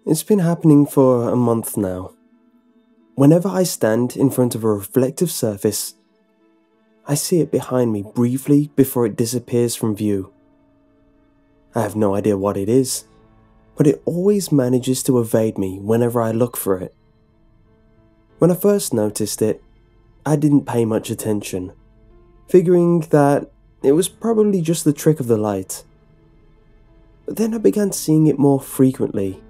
It's been happening for a month now. Whenever I stand in front of a reflective surface, I see it behind me briefly before it disappears from view. I have no idea what it is, but it always manages to evade me whenever I look for it. When I first noticed it, I didn't pay much attention, figuring that it was probably just the trick of the light. But then I began seeing it more frequently,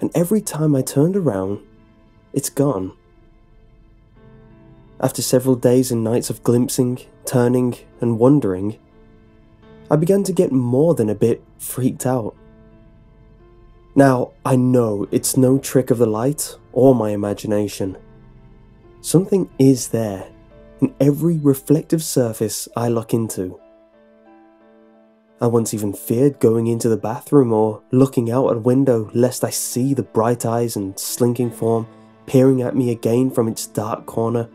and every time I turned around, it's gone. After several days and nights of glimpsing, turning, and wondering, I began to get more than a bit freaked out. Now, I know it's no trick of the light or my imagination. Something is there in every reflective surface I look into. I once even feared going into the bathroom or looking out a window lest I see the bright eyes and slinking form peering at me again from its dark corner.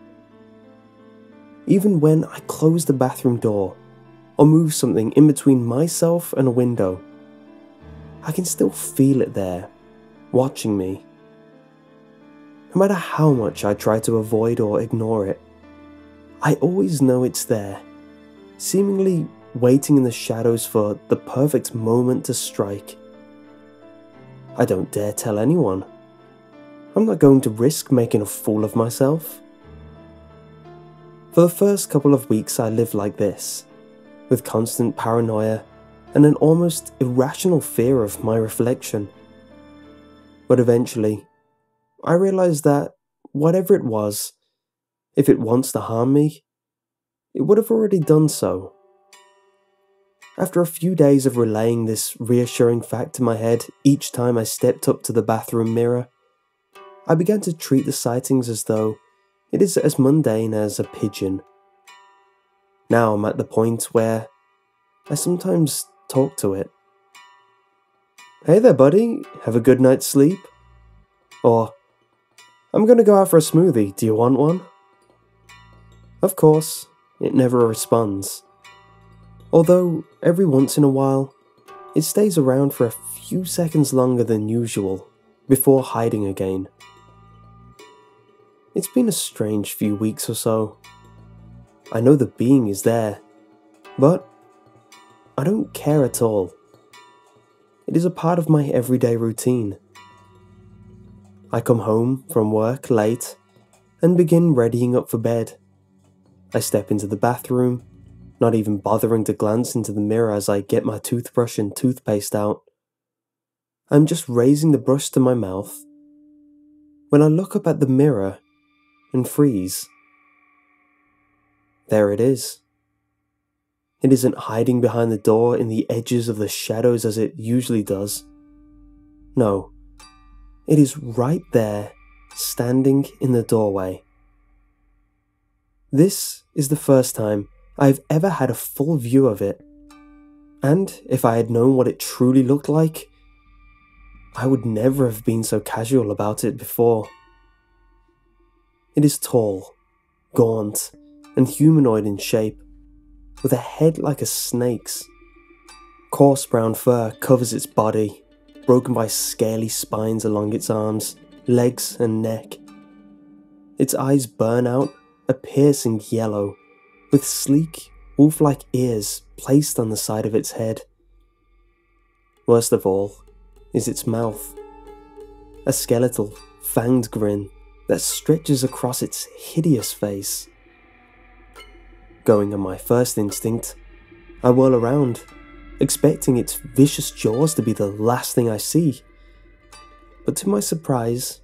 Even when I close the bathroom door or move something in between myself and a window, I can still feel it there, watching me. No matter how much I try to avoid or ignore it, I always know it's there, seemingly waiting in the shadows for the perfect moment to strike. I don't dare tell anyone. I'm not going to risk making a fool of myself. For the first couple of weeks I lived like this, with constant paranoia and an almost irrational fear of my reflection. But eventually, I realized that whatever it was, if it wants to harm me, it would have already done so. After a few days of relaying this reassuring fact in my head each time I stepped up to the bathroom mirror, I began to treat the sightings as though it is as mundane as a pigeon. Now I'm at the point where I sometimes talk to it. "Hey there, buddy, have a good night's sleep?" Or, "I'm gonna go out for a smoothie, do you want one?" Of course, it never responds. Although, every once in a while, it stays around for a few seconds longer than usual, before hiding again. It's been a strange few weeks or so. I know the being is there, but I don't care at all. It is a part of my everyday routine. I come home from work late and begin readying up for bed. I step into the bathroom, not even bothering to glance into the mirror as I get my toothbrush and toothpaste out. I'm just raising the brush to my mouth when I look up at the mirror and freeze. There it is. It isn't hiding behind the door in the edges of the shadows as it usually does. No, it is right there, standing in the doorway. This is the first time I've ever had a full view of it, and if I had known what it truly looked like, I would never have been so casual about it before. It is tall, gaunt, and humanoid in shape, with a head like a snake's. Coarse brown fur covers its body, broken by scaly spines along its arms, legs, and neck. Its eyes burn out a piercing yellow, with sleek, wolf-like ears placed on the side of its head. Worst of all is its mouth, a skeletal, fanged grin that stretches across its hideous face. Going on my first instinct, I whirl around, expecting its vicious jaws to be the last thing I see. But to my surprise,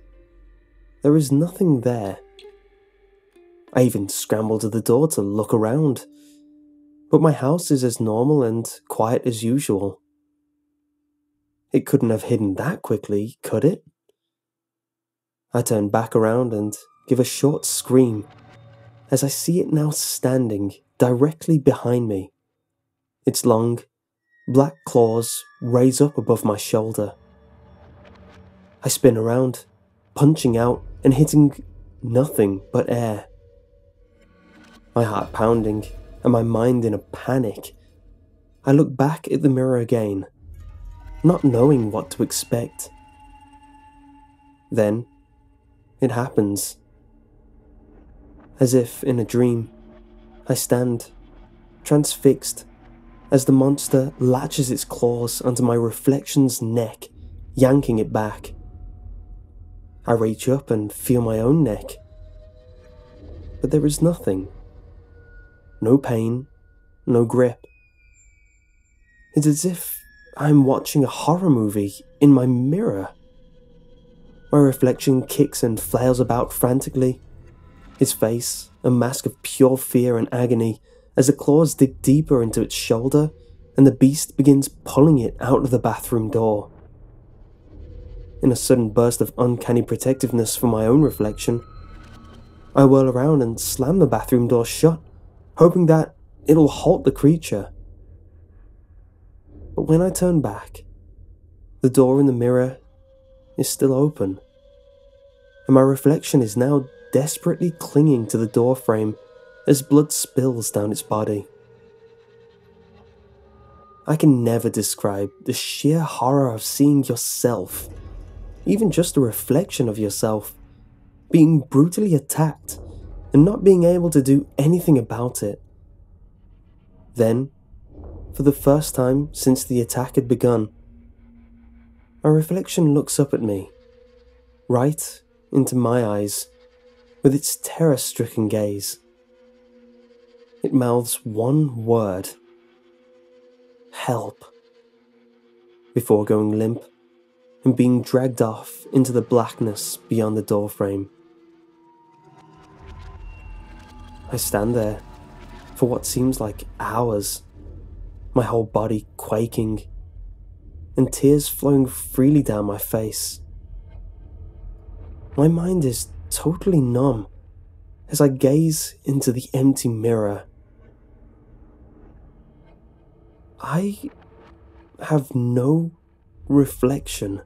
there is nothing there. I even scramble to the door to look around, but my house is as normal and quiet as usual. It couldn't have hidden that quickly, could it? I turn back around and give a short scream as I see it now standing directly behind me. Its long, black claws raise up above my shoulder. I spin around, punching out and hitting nothing but air. My heart pounding and my mind in a panic, I look back at the mirror again, not knowing what to expect. Then, it happens. As if in a dream, I stand, transfixed, as the monster latches its claws onto my reflection's neck, yanking it back. I reach up and feel my own neck. But there is nothing. No pain, no grip. It's as if I'm watching a horror movie in my mirror. My reflection kicks and flails about frantically, its face a mask of pure fear and agony as the claws dig deeper into its shoulder and the beast begins pulling it out of the bathroom door. In a sudden burst of uncanny protectiveness for my own reflection, I whirl around and slam the bathroom door shut, hoping that it'll halt the creature. But when I turn back, the door in the mirror is still open, and my reflection is now desperately clinging to the door frame as blood spills down its body. I can never describe the sheer horror of seeing yourself, even just a reflection of yourself, being brutally attacked and not being able to do anything about it. Then, for the first time since the attack had begun, my reflection looks up at me, right into my eyes, with its terror-stricken gaze. It mouths one word: help, before going limp and being dragged off into the blackness beyond the doorframe. I stand there for what seems like hours, my whole body quaking, and tears flowing freely down my face. My mind is totally numb as I gaze into the empty mirror. I have no reflection.